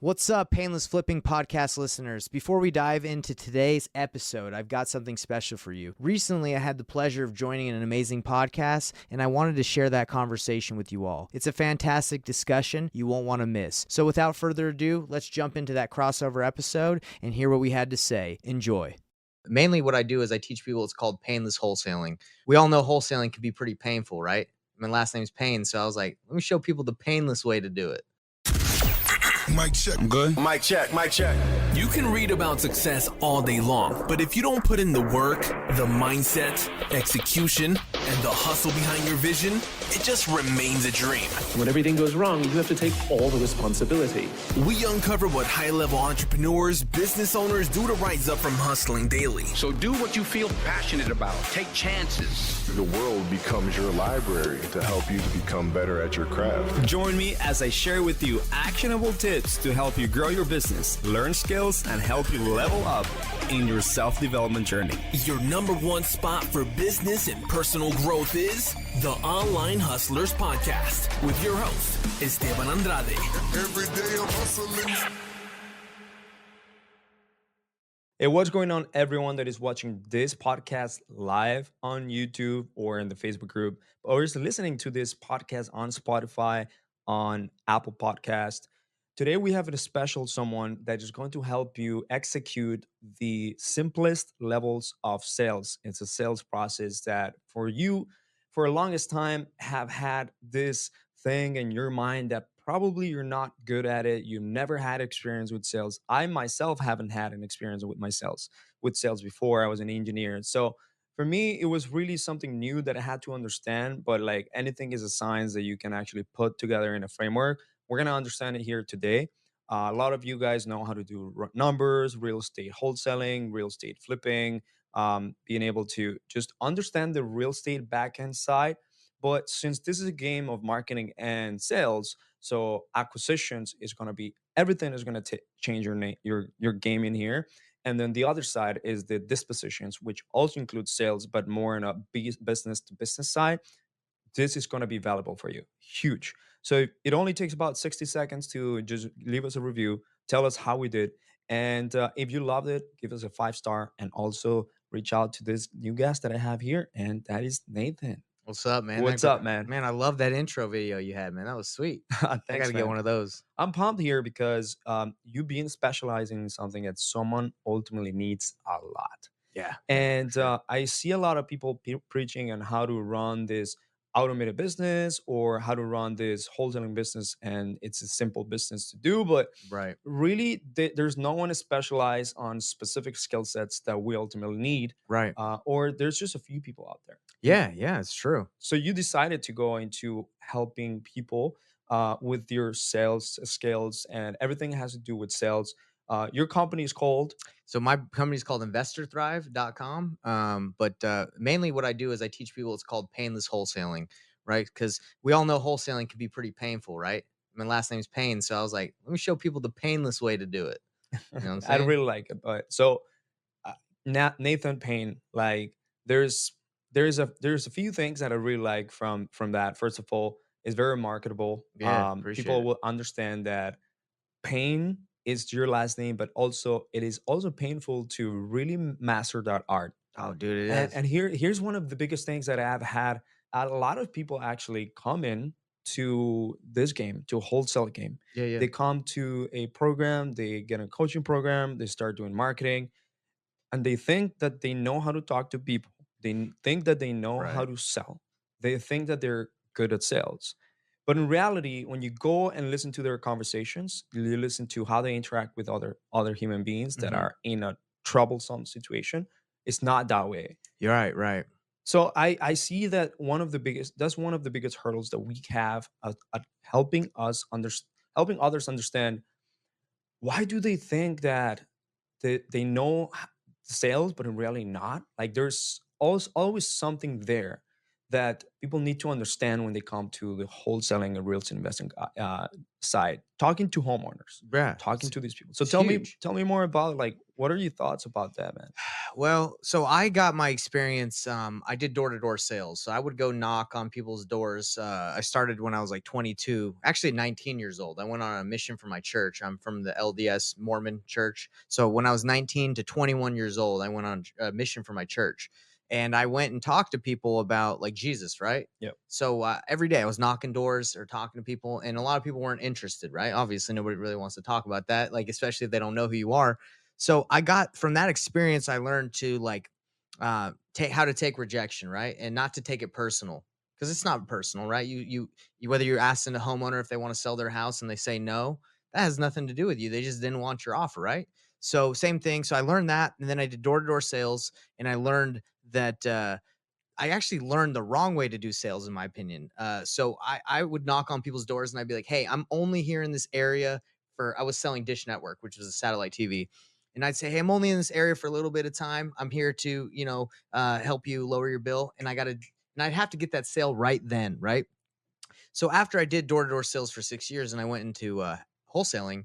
What's up, Painless Flipping podcast listeners? Before we dive into today's episode, I've got something special for you. Recently, I had the pleasure of joining an amazing podcast, and I wanted to share that conversation with you all. It's a fantastic discussion you won't want to miss. So without further ado, let's jump into that crossover episode and hear what we had to say. Enjoy. Mainly what I do is I teach people, it's called painless wholesaling. We all know wholesaling can be pretty painful, right? My last name's Payne, so I was like, let me show people the painless way to do it. Mic check. I'm good. Mic check, mic check. You can read about success all day long, but if you don't put in the work, the mindset, execution, and the hustle behind your vision, it just remains a dream. When everything goes wrong, you have to take all the responsibility. We uncover what high-level entrepreneurs, business owners do to rise up from hustling daily. So do what you feel passionate about. Take chances. The world becomes your library to help you to become better at your craft. Join me as I share with you actionable tips to help you grow your business, learn skills, and help you level up in your self-development journey. Your number one spot for business and personal growth is the Online Hustlers Podcast with your host, Esteban Andrade. Every day I'm hustling. Hey, what's going on, everyone that is watching this podcast live on YouTube or in the Facebook group, or is listening to this podcast on Spotify, on Apple Podcast. Today, we have a special someone that is going to help you execute the simplest levels of sales. It's a sales process that for you, for the longest time, have had this thing in your mind that probably you're not good at it. You never had experience with sales. I myself haven't had an experience with sales before. I was an engineer. So for me, it was really something new that I had to understand. But like anything is a science that you can actually put together in a framework. We're going to understand it here today. A lot of you guys know how to do numbers, real estate wholesaling, real estate flipping, being able to just understand the real estate backend side. But since this is a game of marketing and sales, so acquisitions is going to be, everything is going to change your game in here. And then the other side is the dispositions, which also includes sales, but more in a business to business side. This is going to be valuable for you. Huge. So it only takes about 60 seconds to just leave us a review, tell us how we did. And if you loved it, give us a 5-star and also reach out to this new guest that I have here. And that is Nathan. What's up, man? What's up, man? Man, I love that intro video you had, man. That was sweet. Thanks, I got to get one of those. I'm pumped here because you being specializing in something that someone ultimately needs a lot. Yeah. And I see a lot of people preaching on how to run this automated business or how to run this wholesaling business, and it's a simple business to do, but right, really there's no one specialized on specific skill sets that we ultimately need, right? Or there's just a few people out there. Yeah, it's true. So you decided to go into helping people with your sales skills, and everything has to do with sales. Your company is called? So my company is called investorthrive.com. But mainly what I do is I teach people, it's called painless wholesaling, right? Because we all know wholesaling can be pretty painful, right? My last name's Payne, so I was like, let me show people the painless way to do it. You know what I'm saying? I really like it. But so Nathan Payne, like there's a few things that I really like from that. First of all, it's very marketable. Yeah, people will understand that Payne is your last name, but also it is also painful to really master that art. Oh, dude, it is. And here's one of the biggest things that I have had. A lot of people actually come in to this game, to a wholesale game. Yeah. They come to a program, they get a coaching program, they start doing marketing, and they think that they know how to talk to people. They think that they know how to sell. They think that they're good at sales. But in reality, when you go and listen to their conversations, you listen to how they interact with other human beings that are in a troublesome situation, it's not that way. You're right. So I see that one of the biggest hurdles that we have at helping others understand, why do they think that they know sales, but in reality not? Like there's always something there that people need to understand when they come to the wholesaling and real estate investing side, talking to homeowners, Yeah, talking to these people. So it's tell me, huge. tell me more about like what are your thoughts about that, man? Well, so I got my experience. I did door to door sales. So I would go knock on people's doors. I started when I was like 22, actually 19 years old. I went on a mission for my church. I'm from the LDS Mormon church. So when I was 19 to 21 years old, I went on a mission for my church. And I went and talked to people about like Jesus, right? Yep. So every day I was knocking doors or talking to people, and a lot of people weren't interested, right? Obviously, nobody really wants to talk about that, like, especially if they don't know who you are. So I got from that experience, I learned to like take how to take rejection, right? And not to take it personal because it's not personal, right? You whether you're asking a homeowner if they want to sell their house and they say no, that has nothing to do with you. They just didn't want your offer, right? So same thing. So I learned that, and then I did door to door sales, and I learned that I actually learned the wrong way to do sales, in my opinion. So I would knock on people's doors and I'd be like, hey, I'm only here in this area for, I was selling Dish Network, which was a satellite TV. And I'd say, hey, I'm only in this area for a little bit of time. I'm here to, help you lower your bill. And I'd have to get that sale right then, right? So after I did door to door sales for 6 years and I went into wholesaling,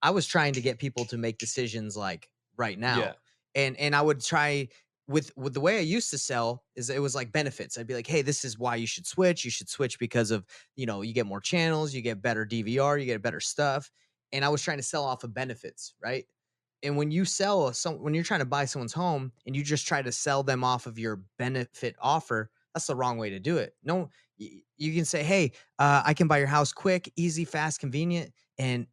I was trying to get people to make decisions like right Yeah. now. And I would try with the way I used to sell is it was like benefits. I'd be like, hey, this is why you should switch. You should switch because of, you get more channels, you get better DVR, you get better stuff. And I was trying to sell off of benefits, right? And when you when you're trying to buy someone's home and you just try to sell them off of your benefit offer, that's the wrong way to do it. No, you can say, hey, I can buy your house quick, easy, fast, convenient, and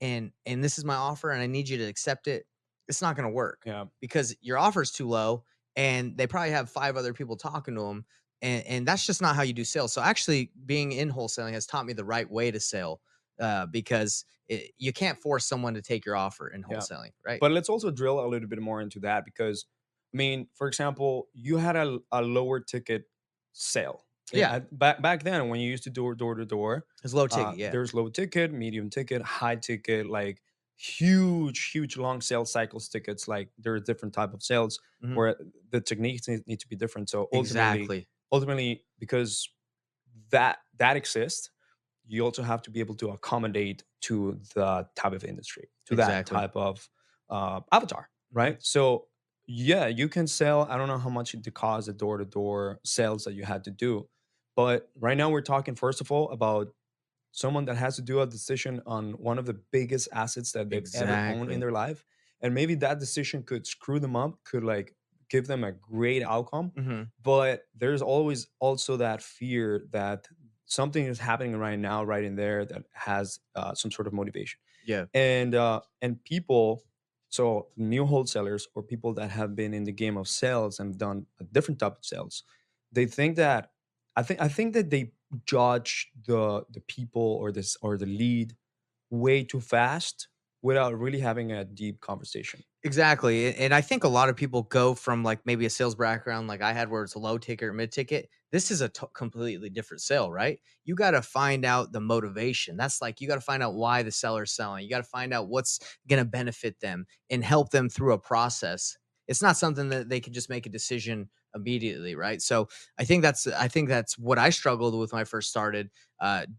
this is my offer, and I need you to accept it. It's not going to work Yeah. because your offer is too low, and they probably have 5 other people talking to them, and that's just not how you do sales. So actually, being in wholesaling has taught me the right way to sell, because you can't force someone to take your offer in Yeah. wholesaling, right? But let's also drill a little bit more into that because, I mean, for example, you had a lower ticket sale. Yeah. Back then, when you used to do door to door, It's low ticket, yeah. there's low ticket, medium ticket, high ticket, like huge long sales cycles tickets. Like there are different type of sales Mhm. where the techniques need to be different. So Exactly. ultimately, because that exists, you also have to be able to accommodate to the type of industry, to that Exactly. type of avatar, right? So yeah, you can sell. I don't know how much it cost the door to door sales that you had to do, but right now we're talking first of all about someone that has to do a decision on one of the biggest assets that they've ever owned in Exactly. their life, and maybe that decision could screw them up, could like give them a great outcome, Mhm. but there's always also that fear that something is happening right now right in there that has some sort of motivation, Yeah. and people, so new wholesalers or people that have been in the game of sales and done a different type of sales, they think that I think that they judge the people or the lead way too fast without really having a deep conversation. Exactly. And I think a lot of people go from like maybe a sales background like I had where it's a low ticket or mid ticket. This is a completely different sale, right? You got to find out the motivation. That's like you got to find out why the seller's selling. You got to find out what's going to benefit them and help them through a process. It's not something that they can just make a decision immediately, right? So I think that's what I struggled with when I first started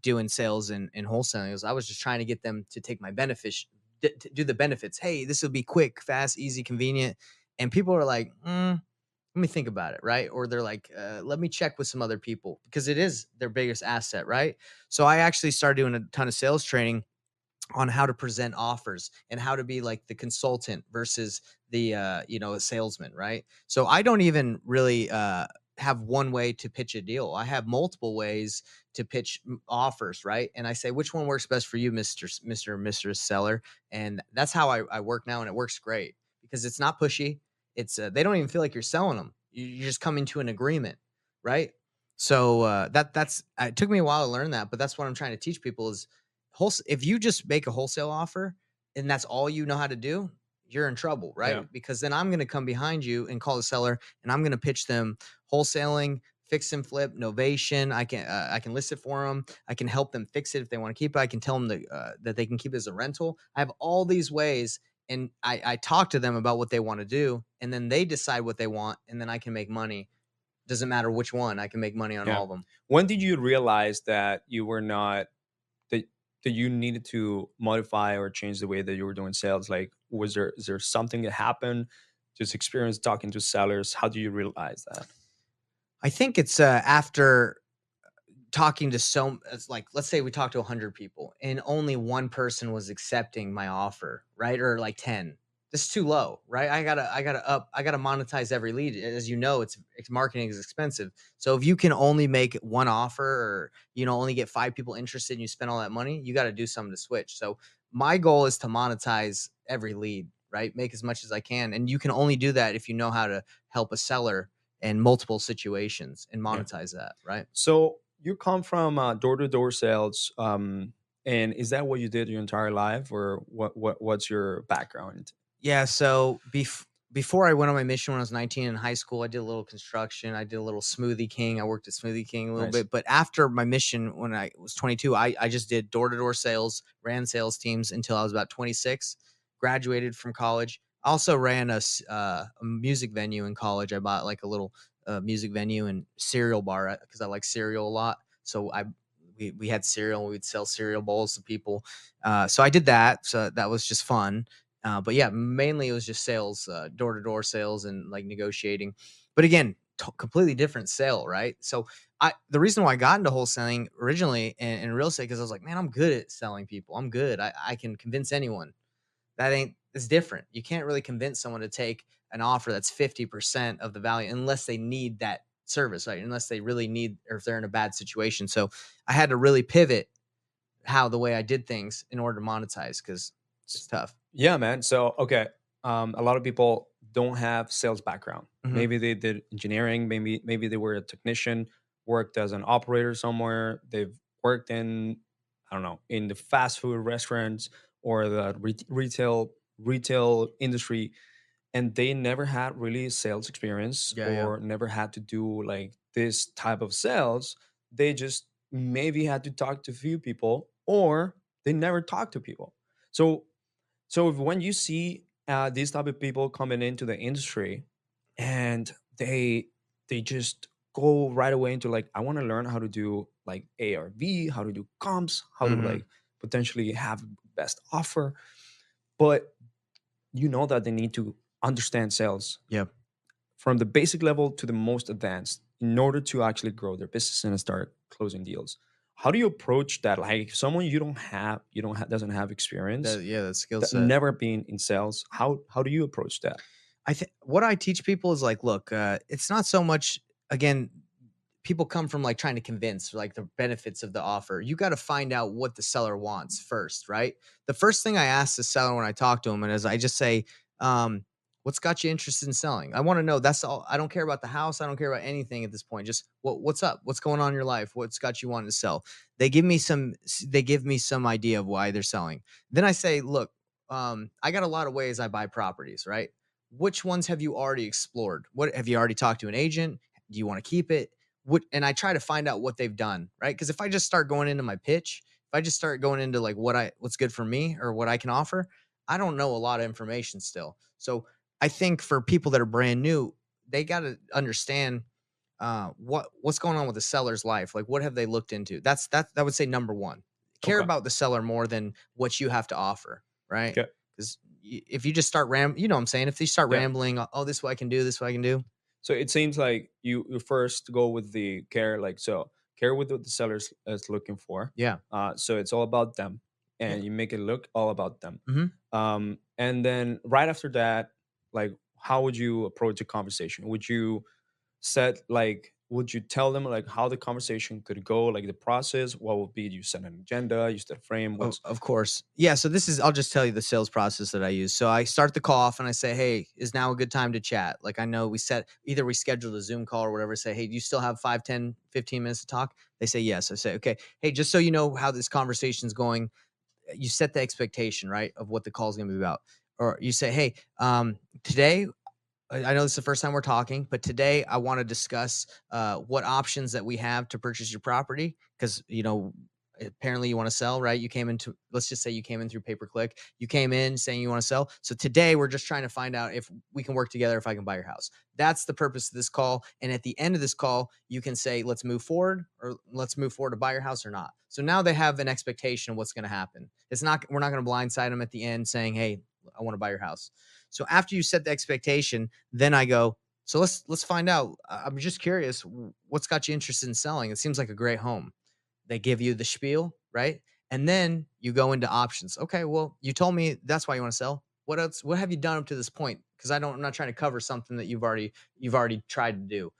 doing sales and wholesaling. Is I was just trying to get them to take my benefits, to do the benefits. Hey, this will be quick, fast, easy, convenient. And people are like, let me think about it, right? Or they're like, let me check with some other people because it is their biggest asset, right? So I actually started doing a ton of sales training on how to present offers and how to be like the consultant versus the a salesman, right? So I don't even really have one way to pitch a deal. I have multiple ways to pitch offers, right? And I say which one works best for you, Mr. Seller. And that's how I work now, and it works great because it's not pushy. It's they don't even feel like you're selling them. You're just coming to an agreement, right? So that's it took me a while to learn that, but that's what I'm trying to teach people is if you just make a wholesale offer and that's all you know how to do, you're in trouble, right? Yeah. Because then I'm going to come behind you and call the seller and I'm going to pitch them wholesaling, fix and flip, novation. I can list it for them. I can help them fix it if they want to keep it. I can tell them that they can keep it as a rental. I have all these ways, and I talk to them about what they want to do, and then they decide what they want, and then I can make money Doesn't matter which one, I can make money on Yeah. all of them. When did you realize that you were not that that you needed to modify or change the way that you were doing sales? Like, is there something that happened? Just experience talking to sellers. How do you realize that? I think it's after talking to it's like, let's say we talked to 100 people and only one person was accepting my offer, right? Or like 10. This is too low, right? I gotta monetize every lead. As you know, it's marketing is expensive. So if you can only make one offer, or only get 5 people interested and you spend all that money, you got to do something to switch. So my goal is to monetize every lead, right? Make as much as I can. And you can only do that if you know how to help a seller in multiple situations and Yeah. monetize that, right? So you come from door-to-door sales, and is that what you did your entire life, or what's your background? Yeah, so before I went on my mission when I was 19 in high school, I did a little construction. I did a little Smoothie King. I worked at Smoothie King a little Nice. bit. But after my mission, when I was 22, I just did door-to-door sales, ran sales teams until I was about 26, graduated from college. I also ran a music venue in college. I bought like a little music venue and cereal bar because I like cereal a lot. So we had cereal. We would sell cereal bowls to people. So I did that. So that was just fun. But yeah, mainly it was just sales, door-to-door sales and like negotiating. But again, completely different sale, right? So the reason why I got into wholesaling originally in real estate, because I was like, man, I'm good at selling people. I'm good. I can convince anyone. It's different. You can't really convince someone to take an offer that's 50% of the value unless they need that service, right? Unless they really need, or if they're in a bad situation. So I had to really pivot the way I did things in order to monetize, because it's tough. Yeah, man. So, okay, a lot of people don't have sales background. Mhm. Maybe they did engineering. Maybe they were a technician, worked as an operator somewhere. They've worked in, I don't know, in the fast food restaurants or the retail industry, and they never had really sales experience Yeah, yeah. or never had to do like this type of sales. They just maybe had to talk to a few people, or they never talked to people. So when you see these type of people coming into the industry, and they just go right away into like, I want to learn how to do like ARV, how to do comps, how to Mhm. like potentially have best offer, but you know that they need to understand sales Yep. from the basic level to the most advanced in order to actually grow their business and start closing deals. How do you approach that? Like, if someone you don't have doesn't have experience, That skill that set. never been in sales, how do you approach that? I think what I teach people is like, look, it's not so much, again, people come from like trying to convince like the benefits of the offer. You got to find out what the seller wants first, right? The first thing I ask the seller when I talk to him and is I just say, what's got you interested in selling? I want to know. That's all. I don't care about the house. I don't care about anything at this point. Just what's up? What's going on in your life? What's got you wanting to sell? They give me some idea of why they're selling. Then I say, look, I got a lot of ways I buy properties, right? Which ones have you already explored? What have you already talked to an agent? Do you want to keep it? And I try to find out what they've done, right? Because if I just start going into my pitch, if I just start going into like what's good for me or what I can offer, I don't know a lot of information still. So I think for people that are brand new, they got to understand what's going on with the seller's life. Like, what have they looked into? That would say number one. Care Okay. about the seller more than what you have to offer, right? Okay. Because if you just start you know what I'm saying? If you start Yeah. rambling, oh, this is what I can do, this is what I can do. So it seems like you first go with the care, like, so care with what the seller is looking for. Yeah. So it's all about them, Yeah. and you make it look all about them. Mhm. And then right after that, like, how would you approach a conversation? Would you tell them like how the conversation could go, like the process? What would be, you set an agenda, you set a frame? Of course. Yeah. So I'll just tell you the sales process that I use. So I start the call off and I say, hey, is now a good time to chat? Like, I know we scheduled a Zoom call or whatever. Say, hey, do you still have 5, 10, 15 minutes to talk? They say, yes. I say, okay. Hey, just so you know how this conversation's going, you set the expectation, right, of what the call is going to be about. Or you say, hey, today, I know this is the first time we're talking, but today I want to discuss what options that we have to purchase your property. Because, apparently you want to sell, right? You came into, let's just say you came in through pay-per-click. You came in saying you want to sell. So today we're just trying to find out if we can work together, if I can buy your house. That's the purpose of this call. And at the end of this call, you can say, let's move forward, or let's move forward to buy your house or not. So now they have an expectation of what's going to happen. We're not going to blindside them at the end saying, hey, I want to buy your house. So after you set the expectation, then I go, so let's find out. I'm just curious, what's got you interested in selling? It seems like a great home. They give you the spiel, right? And then you go into options. Okay, well, you told me that's why you want to sell. What else? What have you done up to this point? Because I'm not trying to cover something that you've already tried to do.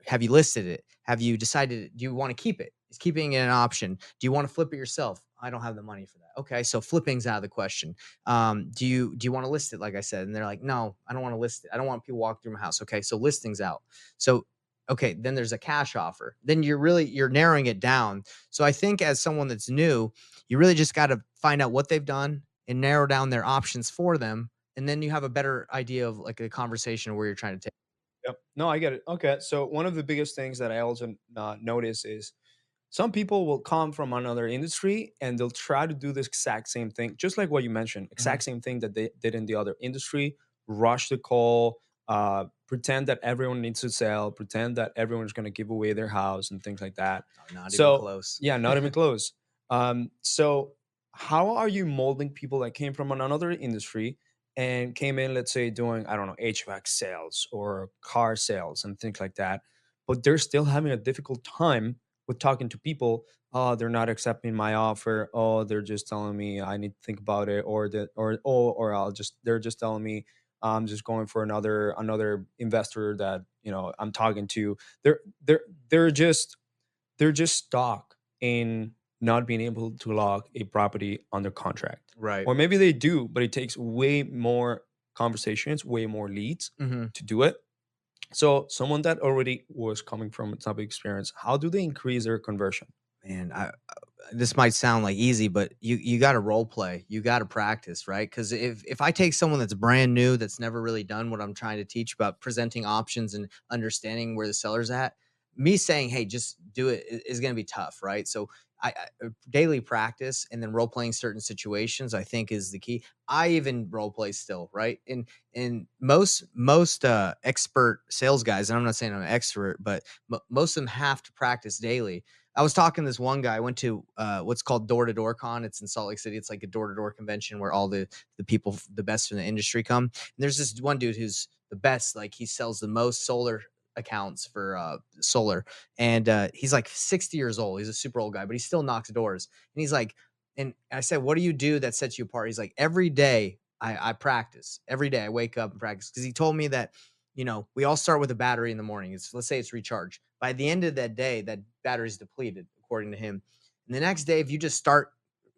Have you listed it? Have you decided? Do you want to keep it? Is keeping it an option? Do you want to flip it yourself? I don't have the money for that. Okay, so flipping's out of the question. Do you want to list it? Like I said, and they're like, no, I don't want to list it. I don't want people walk through my house. Okay, so listing's out. So okay, then there's a cash offer. Then you're narrowing it down. So I think as someone that's new, you really just got to find out what they've done and narrow down their options for them, and then you have a better idea of like a conversation where you're trying to take. Yep. No, I get it. Okay. So one of the biggest things that I also notice is some people will come from another industry and they'll try to do this exact same thing, just like what you mentioned, exact same thing that they did in the other industry, rush the call, pretend that everyone needs to sell, pretend that everyone's going to give away their house and things like that. Not even So, close. yeah, not even close. So how are you molding people that came from another industry and came in, let's say, doing, I don't know, HVAC sales or car sales and things like that, but they're still having a difficult time with talking to people? Oh, they're not accepting my offer. Oh, they're just telling me I need to think about it, or that, or I'll just, they're just telling me I'm just going for another investor that I'm talking to. They're they're they're just they're just stuck in not being able to lock a property under contract. Right. Or maybe they do, but it takes way more conversations, way more leads Mhm. to do it. So someone that already was coming from a type of experience, how do they increase their conversion? Man, this might sound like easy, but you got to role play. You got to practice, right? Because if I take someone that's brand new, that's never really done what I'm trying to teach about presenting options and understanding where the seller's at, me saying, "Hey, just do it," is going to be tough, right? So daily practice and then role playing certain situations, I think, is the key. I even role play still, right? And most expert sales guys, and I'm not saying I'm an expert, but most of them have to practice daily. I was talking to this one guy. I went to what's called Door to Door Con. It's in Salt Lake City. It's like a door to door convention where all the people, the best from the industry, come. And there's this one dude who's the best. Like he sells the most solar accounts for solar, and he's like 60 years old. He's a super old guy, but he still knocks doors. And he's like, and I said, "What do you do that sets you apart?" He's like, "Every day I practice. Every day I wake up and practice." Because he told me that we all start with a battery in the morning. Let's say it's recharged. By the end of that day, that battery's depleted, according to him. And the next day, if you just start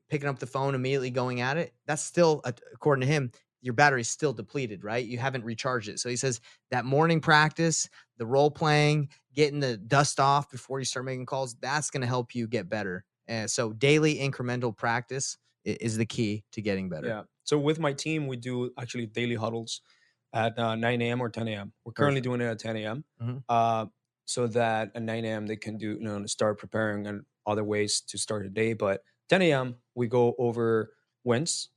picking up the phone, immediately going at it, that's still, according to him, your battery's still depleted, right? You haven't recharged it. So he says that morning practice, the role playing, getting the dust off before you start making calls, that's going to help you get better. So daily incremental practice is the key to getting better. Yeah. So with my team, we do actually daily huddles at 9 a.m. or 10 a.m. We're currently Perfect. doing it at 10 a.m. Mhm. So that at 9 a.m. they can do, start preparing and other ways to start the day. But 10 a.m. we go over wins,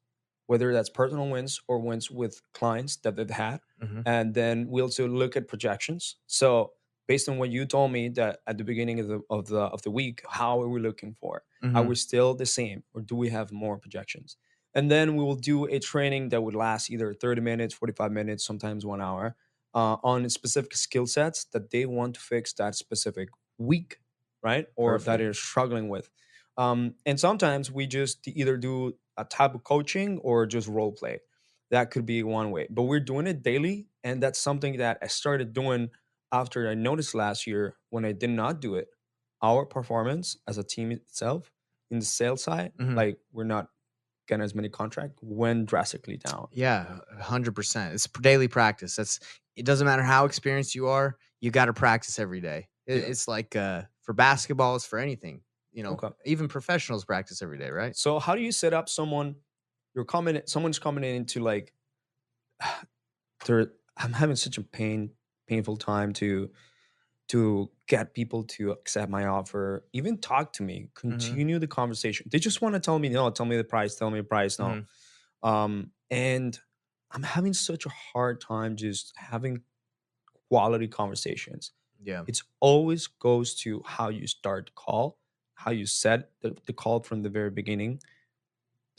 whether that's personal wins or wins with clients that they've had. Mhm. And then we also look at projections. So based on what you told me that at the beginning of the week, how are we looking for? Are Mhm. we still the same, or do we have more projections? And then we will do a training that would last either 30 minutes, 45 minutes, sometimes 1 hour, on specific skill sets that they want to fix that specific week, right? Or that Perfect. they're struggling with. And sometimes we just either do a type of coaching or just role play. That could be one way, but we're doing it daily. And that's something that I started doing after I noticed last year when I did not do it. Our performance as a team itself in the sales side, Mhm. like we're not getting as many contracts, went drastically down. Yeah, 100%. It's daily practice. It doesn't matter how experienced you are, you got to practice every day. Yeah. It's like for basketball, it's for anything. Okay. Even professionals practice every day, right? So how do you set up someone? Someone's coming into like, I'm having such a painful time to get people to accept my offer, even talk to me, Mm-hmm. continue the conversation. They just want to tell me no, tell me the price, tell me the price, no. Mm-hmm. And I'm having such a hard time just having quality conversations. Yeah. It's always goes to how you start the call, how you set the call from the very beginning,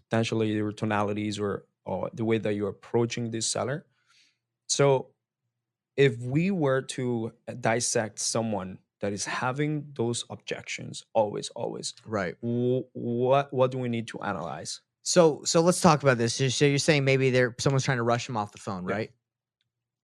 potentially your tonalities or the way that you're approaching this seller. So if we were to dissect someone that is having those objections, always, Right. what do we need to analyze? So let's talk about this. So you're saying maybe someone's trying to rush them off the phone, Yeah. right?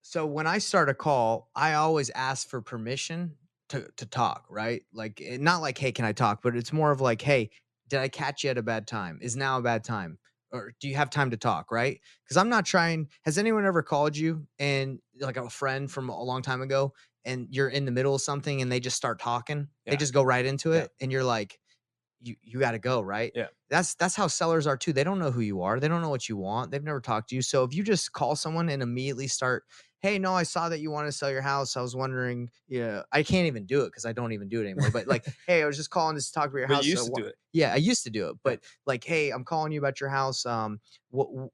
So when I start a call, I always ask for permission to talk, right? Like not like, hey, can I talk? But it's more of like, hey, did I catch you at a bad time? Is now a bad time? Or do you have time to talk, right? Because I'm not trying. Has anyone ever called you and like a friend from a long time ago, and you're in the middle of something and they just start talking? They Yeah. just go right into Yeah. it, and you're like, you got to go, right? Yeah. That's how sellers are too. They don't know who you are. They don't know what you want. They've never talked to you. So if you just call someone and immediately start, hey, no, I saw that you want to sell your house. I was wondering, yeah, I can't even do it because I don't even do it anymore. But like, hey, I was just calling to talk about your But house. you used to do it. Yeah, I used to do it. But like, hey, I'm calling you about your house. What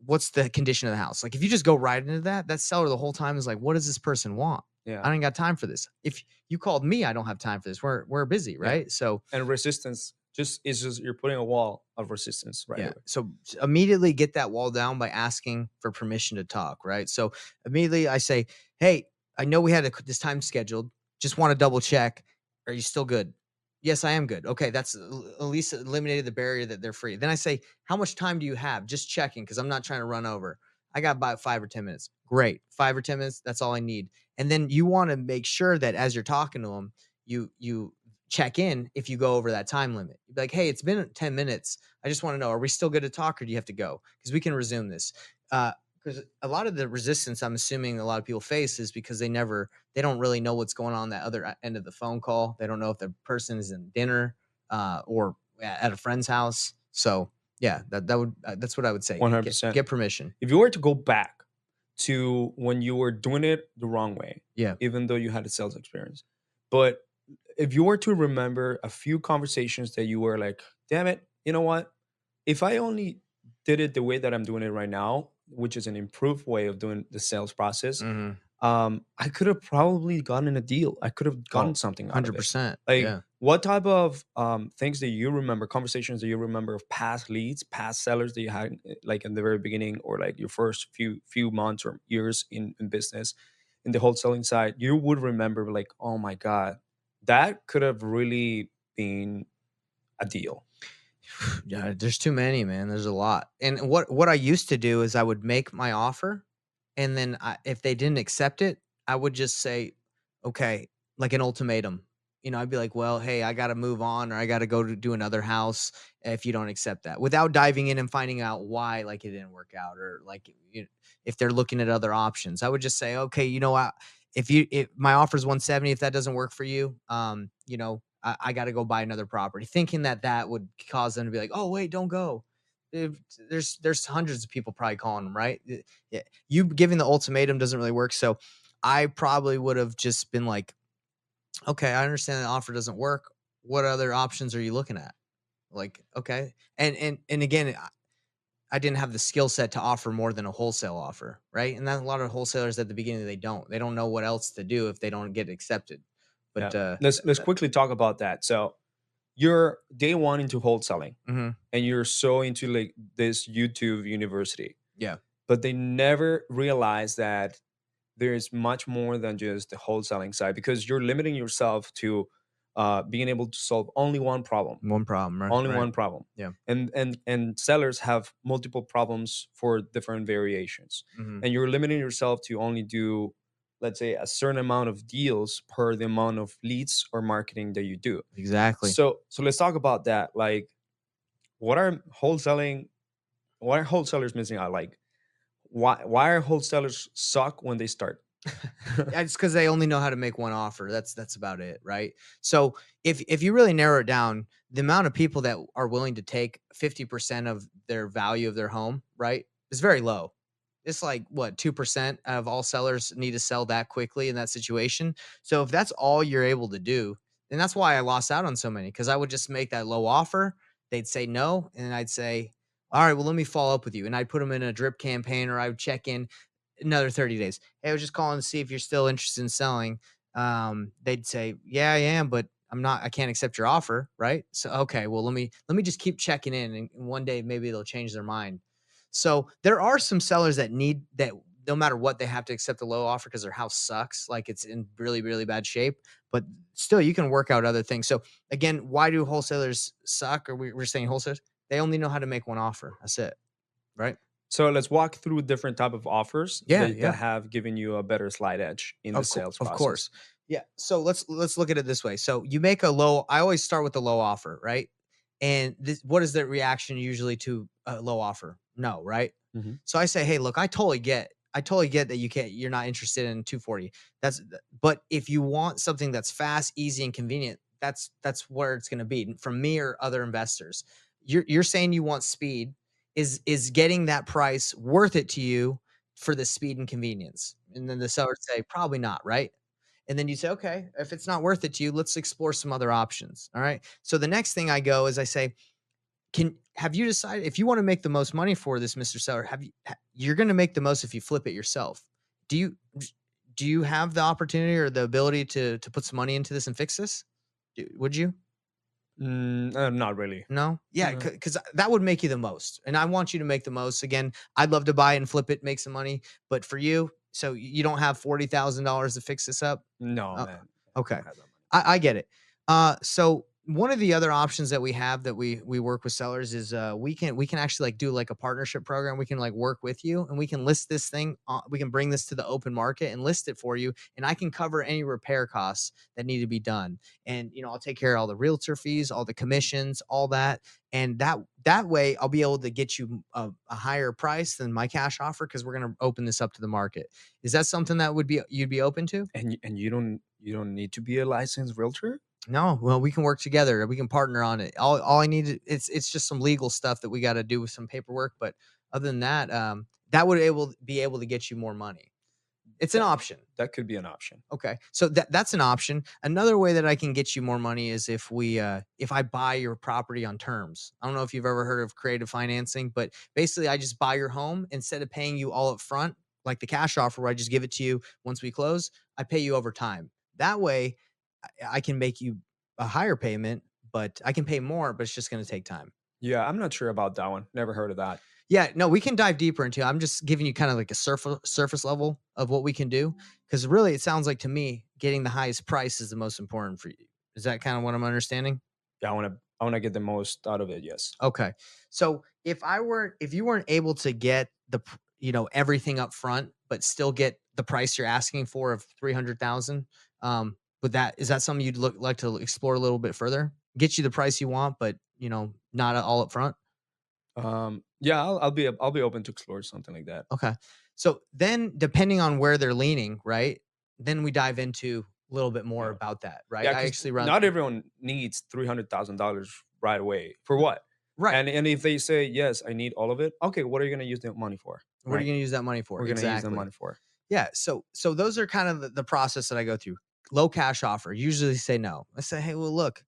what's the condition of the house? Like, if you just go right into that seller the whole time is like, what does this person want? Yeah. I ain't got time for this. If you called me, I don't have time for this. We're busy, Yeah. right? So And resistance is just you're putting a wall of resistance right yeah. away. So immediately get that wall down by asking for permission to talk, right? So immediately I say, hey, I know we had this time scheduled. Just want to double check. Are you still good? Yes, I am good. Okay, that's at least eliminated the barrier that they're free. Then I say, how much time do you have? Just checking because I'm not trying to run over. I got about 5 or 10 minutes. Great. 5 or 10 minutes, that's all I need. And then you want to make sure that as you're talking to them, you check in if you go over that time limit. You'd be like, hey, it's been 10 minutes. I just want to know, are we still good to talk or do you have to go? Because we can resume this. Because a lot of the resistance I'm assuming a lot of people face is because they don't really know what's going on that other end of the phone call. They don't know if the person is in dinner or at a friend's house. So yeah, that's what I would say. 100%. Get permission. If you were to go back to when you were doing it the wrong way, Yeah. even though you had a sales experience, but if you were to remember a few conversations that you were like, damn it, you know what? If I only did it the way that I'm doing it right now, which is an improved way of doing the sales process, I could have probably gotten a deal. I could have gotten something out of it. 100%. Like, Yeah. what type of things that you remember, conversations that you remember of past leads, past sellers that you had, like in the very beginning, or like your first few months or years in business, in the wholesaling side, you would remember like, oh my god, that could have really been a deal. Yeah, there's too many, man. There's a lot. And what I used to do is I would make my offer, and then if they didn't accept it, I would just say, okay, like an ultimatum. I'd be like, well, hey, I got to move on, or I got to go to do another house if you don't accept that, without diving in and finding out why, like it didn't work out, or like if they're looking at other options. I would just say, okay, if my offer is 170, if that doesn't work for you, I got to go buy another property, thinking that would cause them to be like, oh wait, don't go. There's hundreds of people probably calling them, right? Yeah, you giving the ultimatum doesn't really work. So I probably would have just been like, okay, I understand the offer doesn't work. What other options are you looking at? Like, okay, and again, I didn't have the skill set to offer more than a wholesale offer, right? And that's a lot of wholesalers at the beginning, they don't know what else to do if they don't get accepted. But Yeah. Let's quickly talk about that. So you're day one into wholesaling, mhm, and you're so into like this YouTube university, yeah, but they never realize that there's much more than just the wholesaling side, because you're limiting yourself to being able to solve only one problem. one problem, right? Only right. one problem. Yeah. And sellers have multiple problems for different variations. Mhm. And you're limiting yourself to only do, let's say, a certain amount of deals per the amount of leads or marketing that you do. Exactly. So let's talk about that. Like, what are wholesalers missing out? Like, why are wholesalers suck when they start? It's because they only know how to make one offer. That's about it, right? So if you really narrow it down, the amount of people that are willing to take 50% of their value of their home, right, is very low. It's like what, 2% of all sellers need to sell that quickly in that situation. So if that's all you're able to do, then that's why I lost out on so many, because I would just make that low offer. They'd say no. And I'd say, all right, well, let me follow up with you. And I'd put them in a drip campaign, or I would check in another 30 days. Hey, I was just calling to see if you're still interested in selling. They'd say, yeah, I am, but I can't accept your offer. Right. So, okay, well, let me just keep checking in, and one day maybe they'll change their mind. So there are some sellers that need that, no matter what, they have to accept a low offer because their house sucks. Like, it's in really, really bad shape, but still you can work out other things. So again, why do wholesalers suck? Or we're saying wholesalers, they only know how to make one offer. That's it. Right. So let's walk through different type of offers Yeah. that, Yeah. that have given you a better slide edge in the sales Of process. course. Yeah. So let's look at it this way. So you make a low. I always start with the low offer, right? And what is the reaction usually to a low offer? No, right? Mhm. So I say, hey, look, I totally get that you're not interested in 240. But if you want something that's fast, easy, and convenient, that's where it's going to be from me or other investors. You're saying you want speed. Is getting that price worth it to you for the speed and convenience? And then the seller would say, probably not, right? And then you say, okay, if it's not worth it to you, let's explore some other options. All right. So the next thing I go is I say, have you decided if you want to make the most money for this, Mr. Seller? You're going to make the most if you flip it yourself. Do you have the opportunity or the ability to put some money into this and fix this? Would you? Not really. No? Yeah, No. because that would make you the most. And I want you to make the most. Again, I'd love to buy it and flip it, make some money. But for you, so you don't have $40,000 to fix this up? No, Uh, man. okay. I don't have that money. I get it. So one of the other options that we have that we work with sellers is we can actually like do like a partnership program. We can like work with you, and we can list this thing. We can bring this to the open market and list it for you, and I can cover any repair costs that need to be done. And I'll take care of all the realtor fees, all the commissions, all that. And that way I'll be able to get you a higher price than my cash offer, because we're going to open this up to the market. Is that something that you'd be open to? And you don't need to be a licensed realtor? No, well, we can work together. We can partner on it. All I need it's just some legal stuff that we got to do with some paperwork, but other than that, that would be able to get you more money. It's an option. That could be an option. Okay. So that's an option. Another way that I can get you more money is if I buy your property on terms. I don't know if you've ever heard of creative financing, but basically I just buy your home instead of paying you all up front, like the cash offer where I just give it to you once we close. I pay you over time. That way I can make you a higher payment, but I can pay more, but it's just going to take time. Yeah, I'm not sure about that one. Never heard of that. Yeah, no, we can dive deeper into it. I'm just giving you kind of like a surface level of what we can do, because really it sounds like to me getting the highest price is the most important for you. Is that kind of what I'm understanding? Yeah, I want to get the most out of it. Yes. Okay. So if you weren't able to get everything up front, but still get the price you're asking for of 300,000, is that something you'd like to explore a little bit further? Get you the price you want, but not all up front. Yeah, I'll be open to explore something like that. Okay. So then depending on where they're leaning, right? Then we dive into a little bit more Yeah. about that, right? Yeah, I 'cause actually run not everyone needs $300,000 right away. For what? right. And if they say yes, I need all of it. Okay, what are you gonna use the money for? What are you Right? going to use that money for? We're gonna use the Exactly. money for. Yeah. So those are kind of the process that I go through. Low cash offer. Usually say no. I say, hey, well, look,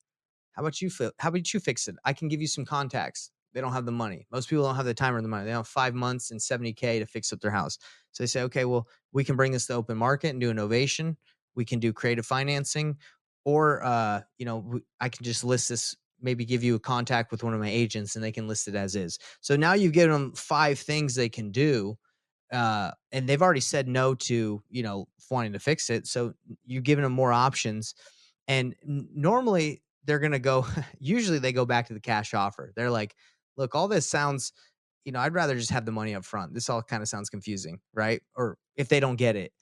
how about you fix it? I can give you some contacts. They don't have the money. Most people don't have the time or the money. They have 5 months and 70K to fix up their house. So they say, okay, well, we can bring this to open market and do innovation. We can do creative financing, or I can just list this. Maybe give you a contact with one of my agents, and they can list it as is. So now you've given them 5 things they can do, and they've already said no to wanting to fix it. So you've given them more options, and normally they're gonna go. Usually they go back to the cash offer. They're like, "Look, all this sounds, I'd rather just have the money up front. This all kind of sounds confusing, right?" Or if they don't get it.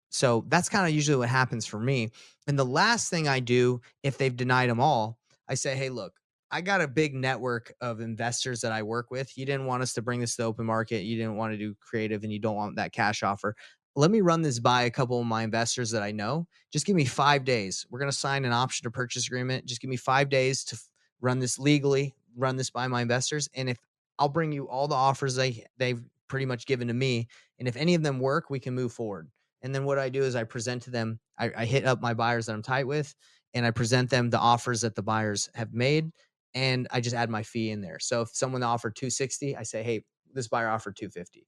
So that's kind of usually what happens for me. And the last thing I do, if they've denied them all, I say, hey, look, I got a big network of investors that I work with. You didn't want us to bring this to the open market. You didn't want to do creative, and you don't want that cash offer. Let me run this by a couple of my investors that I know. Just give me 5 days. We're going to sign an option to purchase agreement. Just give me 5 days to run this legally, run this by my investors. And if I'll bring you all the offers they've pretty much given to me. And if any of them work, we can move forward. And then what I do is I present to them, I hit up my buyers that I'm tight with, and I present them the offers that the buyers have made, and I just add my fee in there. So if someone offered 260, I say, hey, this buyer offered 250.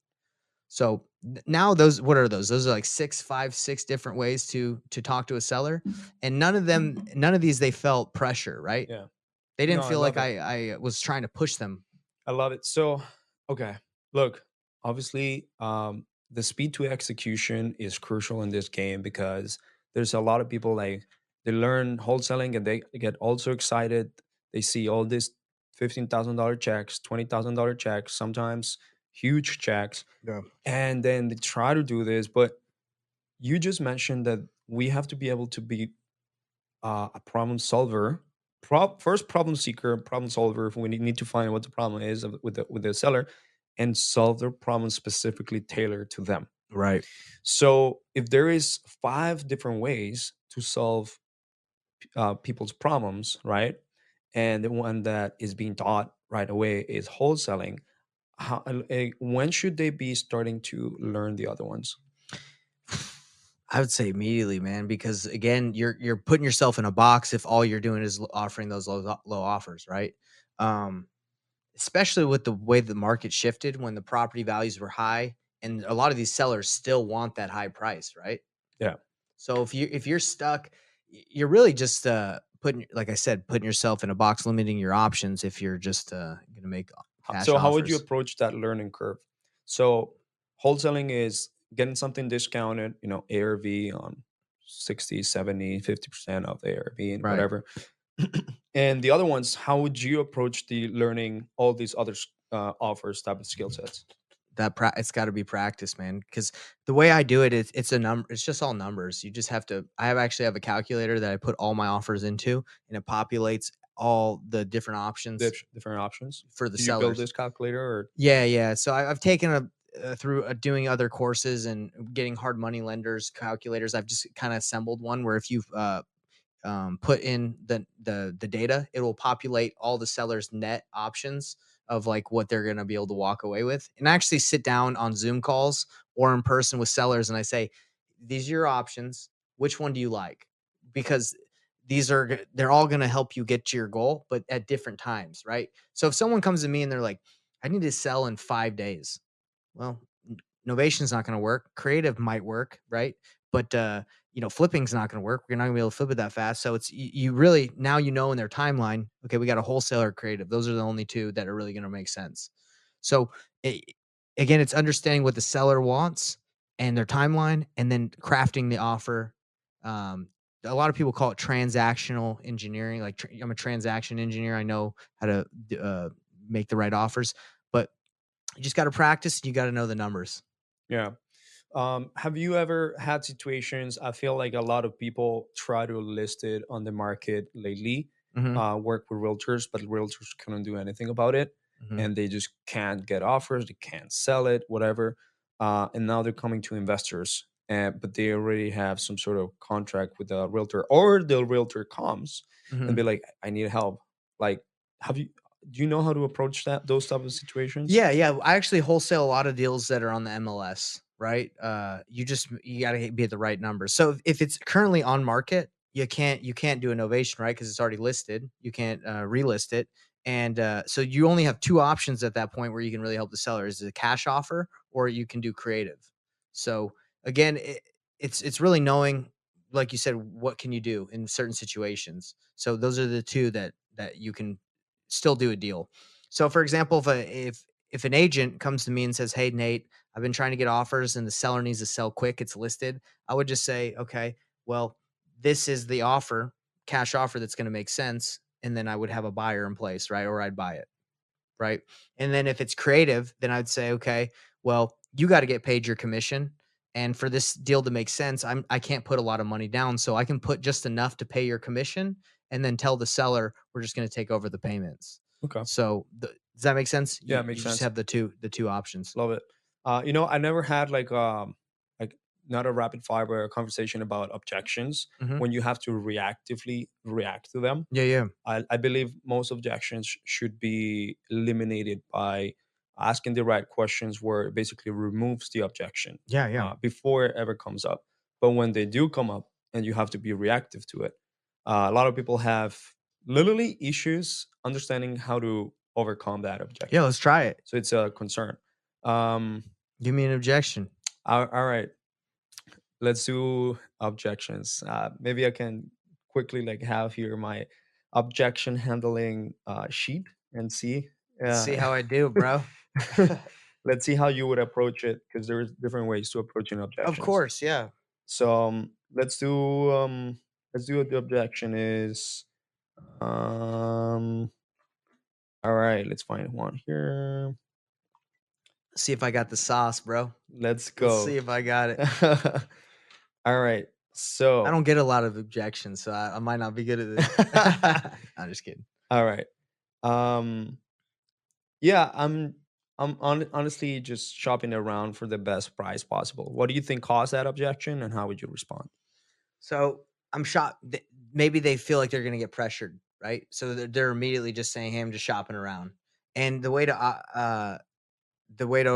So now what are those? Those are like six different ways to talk to a seller. And none of these, they felt pressure, right? Yeah. They didn't No, I feel like love it. I was trying to push them. I love it. So, okay, look, obviously, the speed to execution is crucial in this game because there's a lot of people like they learn wholesaling and they get also excited. They see all these $15,000 checks, $20,000 checks, sometimes huge checks, Yeah. and then they try to do this. But you just mentioned that we have to be able to be a problem solver. First, problem seeker, problem solver. We need to find what the problem is with the seller, and solve their problem specifically tailored to them. Right. So, if there is 5 different ways to solve people's problems, right, and the one that is being taught right away is wholesaling, when should they be starting to learn the other ones? I would say immediately, man, because again, you're putting yourself in a box if all you're doing is offering those low offers, right? Um, Especially with the way the market shifted when the property values were high, and a lot of these sellers still want that high price, right? Yeah. So if you're stuck, you're really just putting, like I said, putting yourself in a box, limiting your options if you're just going to make cash So how would you offers. approach that learning curve? So wholesaling is getting something discounted, ARV on 60, 70, 50% of the ARV and Right. whatever. And the other ones, how would you approach the learning all these other offers type of skill sets? It's got to be practice, man. Because the way I do it, it's a number. It's just all numbers. You just have to. Actually have a calculator that I put all my offers into, and it populates all the different options Different options. for the Do you build sellers. this calculator or Yeah, yeah. So I've taken through doing other courses and getting hard money lenders calculators. I've just kind of assembled one where if you've put in the data, it will populate all the sellers' net options of like what they're going to be able to walk away with. And I actually sit down on Zoom calls or in person with sellers and I say, these are your options. Which one do you like? Because they're all going to help you get to your goal, but at different times, right? So if someone comes to me and they're like, I need to sell in 5 days. Well, Novation's not going to work. Creative might work, right? But flipping's not going to work. We're not going to be able to flip it that fast. So it's you really now in their timeline. Okay, we got a wholesaler creative. Those are the only two that are really going to make sense. So again, it's understanding what the seller wants and their timeline, and then crafting the offer. A lot of people call it transactional engineering. Like I'm a transaction engineer. I know how to make the right offers, but you just got to practice. You got to know the numbers. yeah. Have you ever had situations? I feel like a lot of people try to list it on the market lately, Mhm, work with realtors, but realtors couldn't do anything about it. mhm. And they just can't get offers, they can't sell it, whatever. And now they're coming to investors, but they already have some sort of contract with the realtor, or the realtor comes and be Mhm. like, I need help. Like, do you know how to approach those type of situations? Yeah, yeah. I actually wholesale a lot of deals that are on the MLS, right? You got to be at the right number. So if it's currently on market, you can't do a novation, right? Because it's already listed. You can't relist it, and so you only have two options at that point where you can really help the seller: is a cash offer, or you can do creative. So again, it's really knowing, like you said, what can you do in certain situations. So those are the two that you can still do a deal. So, for example, if an agent comes to me and says, "Hey, Nate, I've been trying to get offers and the seller needs to sell quick, it's listed," I would just say, "Okay, well, this is the offer, cash offer that's going to make sense," and then I would have a buyer in place, right? Or I'd buy it, right? And then if it's creative, then I'd say, "Okay, well, you got to get paid your commission." And for this deal to make sense, I can't put a lot of money down, so I can put just enough to pay your commission, and then tell the seller we're just going to take over the payments. Okay. So does that make sense? Yeah, You it makes just sense. have the two options. Love it. I never had like not a rapid fire but a conversation about objections Mhm. when you have to reactively react to them. Yeah, yeah. I believe most objections should be eliminated by asking the right questions where it basically removes the objection Yeah. before it ever comes up. But when they do come up and you have to be reactive to it, a lot of people have literally issues understanding how to overcome that objection. Yeah, let's try it. So it's a concern. Um, Give me an objection. all right, let's do objections. Maybe I can quickly like have here my objection handling sheet and see. Let's see how I do, bro. Let's see how you would approach it because there's different ways to approaching Of objections. course, yeah. So let's do the objection is all right, let's find one here. See if I got the sauce, bro. Let's Let's go. see if I got it. All right. So I don't get a lot of objections, so I might not be good at this. I'm just kidding. all right. Um yeah, I'm honestly just shopping around for the best price possible. What do you think caused that objection and how would you respond? So I'm shocked. Maybe they feel like they're going to get pressured, right? So they're immediately just saying, "Hey, I'm just shopping around." And I would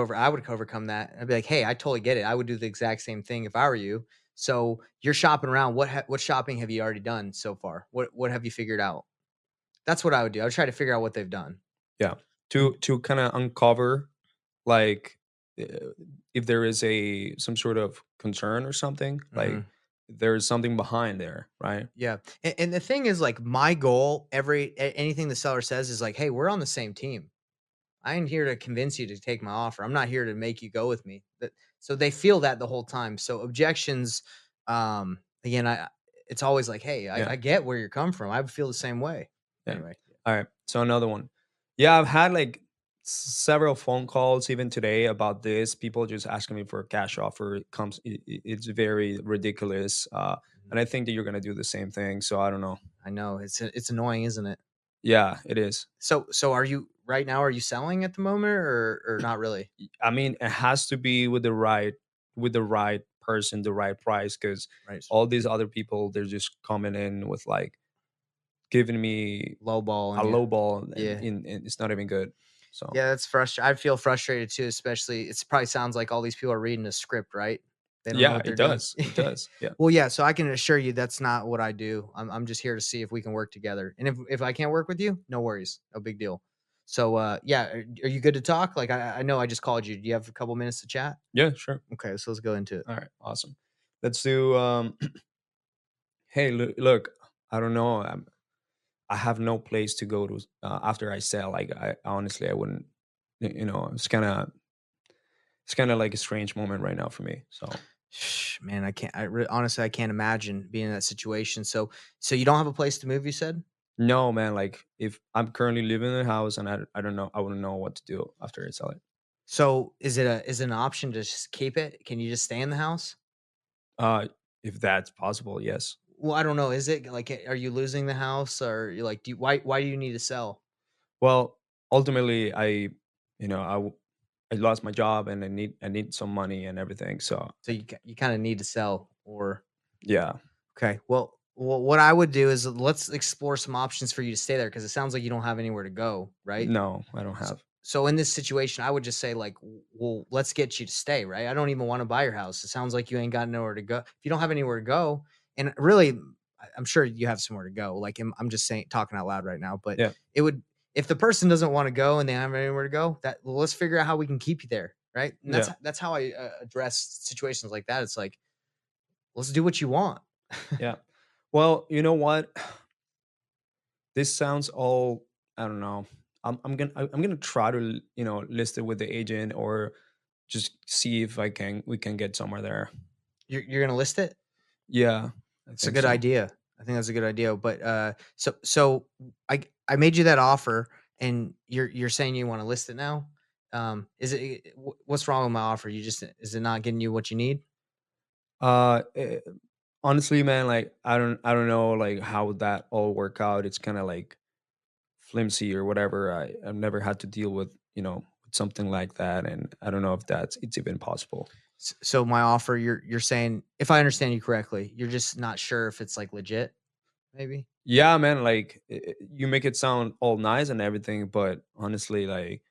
overcome that. I'd be like, "Hey, I totally get it. I would do the exact same thing if I were you." So you're shopping around. What shopping have you already done so far? What have you figured out? That's what I would do. I would try to figure out what they've done. Yeah. To kind of uncover like if there is some sort of concern or something, like there's something behind there, right? Yeah. And the thing is, like, my goal, anything the seller says is like, "Hey, we're on the same team. I ain't here to convince you to take my offer. I'm not here to make you go with me." So they feel that the whole time. So objections, again, it's always like, "Hey, Yeah. I get where you're coming from. I would feel the same way." Yeah. Anyway. All right. So another one. Yeah, I've had like several phone calls even today about this. People just asking me for a cash offer. It's very ridiculous. And I think that you're gonna do the same thing. So I don't know. I know it's annoying, isn't it? Yeah, it is. So are you right now? Are you selling at the moment or not really? I mean, it has to be with the right person, the right price, because Right. all these other people they're just coming in with like giving me Low ball. a low ball, and, Yeah. and it's not even good. So Yeah, that's frustrating. I feel frustrated too, especially it probably sounds like all these people are reading a script, right? They don't know yeah, what they're it doing. does. It does. Yeah. Well, yeah, so I can assure you that's not what I do. I'm just here to see if we can work together. And if I can't work with you, no worries. No big deal. So yeah, are you good to talk? Like I know I just called you. Do you have a couple minutes to chat? Yeah, sure. Okay, so let's go into it. All right, awesome. Let's do hey, look, I don't know. I have no place to go to after I sell. Like I honestly I wouldn't it's kind of like a strange moment right now for me. So Man, I can't. Honestly, I can't imagine being in that situation. So you don't have a place to move. You said. no, man, like if I'm currently living in a house and I don't know, I wouldn't know what to do after I sell it. So is it an option to just keep it? Can you just stay in the house? Uh if that's possible, yes. Well, I don't know. Is it like, are you losing the house or you like, why do you need to sell? Well, ultimately I lost my job and I need some money and everything. So So you kind of need to sell or, yeah. okay. Well, what I would do is let's explore some options for you to stay there. Cause it sounds like you don't have anywhere to go. Right. No, I don't have. So in this situation, I would just say like, well, let's get you to stay. Right. I don't even want to buy your house. It sounds like you ain't got nowhere to go. If you don't have anywhere to go, and really, I'm sure you have somewhere to go. Like I'm just saying, talking out loud right now, but Yeah. it would, if the person doesn't want to go and they don't have anywhere to go, let's figure out how we can keep you there, right? And that's how I address situations like that. It's like, let's do what you want. Yeah. Well, you know what? This sounds all I don't know. I'm gonna try to list it with the agent or just see if we can get somewhere there. You're gonna list it. Yeah, I It's a think good so. idea. I think that's a good idea. But so I made you that offer, and you're saying you want to list it now. What's wrong with my offer? Is it not getting you what you need? Uh, eh, Honestly, man, like I don't know like how would that all work out. It's kind of like flimsy or whatever. I've never had to deal with with something like that, and I don't know if it's even possible. So my offer, you're saying, if I understand you correctly, you're just not sure if it's like legit, maybe. Yeah, man, like you make it sound all nice and everything, but honestly, like